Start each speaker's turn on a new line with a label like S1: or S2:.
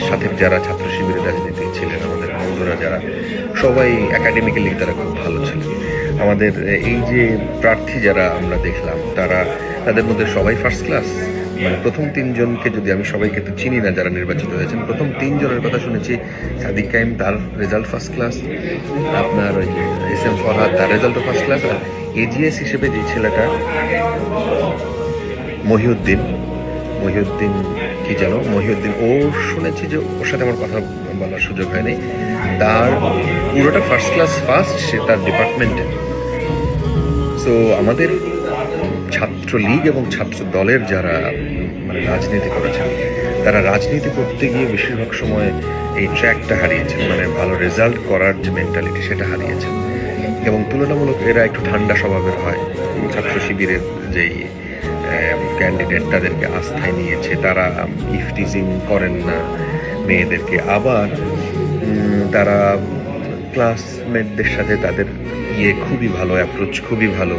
S1: সাথে যারা ছাত্র শিবিরের রাজনীতি ছিলেন, আমাদের বন্ধুরা যারা, সবাই একাডেমিক্যালি তারা খুব ভালো ছিলেন। আমাদের এই যে প্রার্থী যারা আমরা দেখলাম, তাদের মধ্যে সবাই ফার্স্ট ক্লাস। মানে প্রথম তিনজনকে যদি আমি সবাইকে তো চিনি না যারা নির্বাচিত হয়েছেন, প্রথম তিনজনের কথা শুনেছি। সাদিক কাইম, তার রেজাল্ট ফার্স্ট ক্লাস। আপনার ওই এস এম ফরহাদ, তার রেজাল্টও ফার্স্ট ক্লাস। আর এজিএস হিসেবে যে ছেলেটা মহিউদ্দিন কি যেন মহিউদ্দিন, ও শুনেছি যে ওর সাথে আমার কথা বলার সুযোগ হয়নি, তার পুরোটা ফার্স্ট ক্লাস ফার্স্ট, সে তার ডিপার্টমেন্টে। সো আমাদের ছাত্রলীগ এবং ছাত্র দলের যারা মানে রাজনীতি করেছেন, তারা রাজনীতি করতে গিয়ে বেশিরভাগ সময় এই ট্র্যাকটা হারিয়েছেন, মানে ভালো রেজাল্ট করার যে মেন্টালিটি সেটা হারিয়েছেন। এবং তুলনামূলক এরা একটু ঠান্ডা স্বভাবের হয়। ছাত্র শিবিরের যেই ক্যান্ডিডেট তাদেরকে আস্থায় নিয়েছে, তারা ইফটিজিং করেন না মেয়েদেরকে। আবার তারা ক্লাসমেটদের সাথে তাদের খুবই ভালো, অ্যাপ্রোচ খুবই ভালো।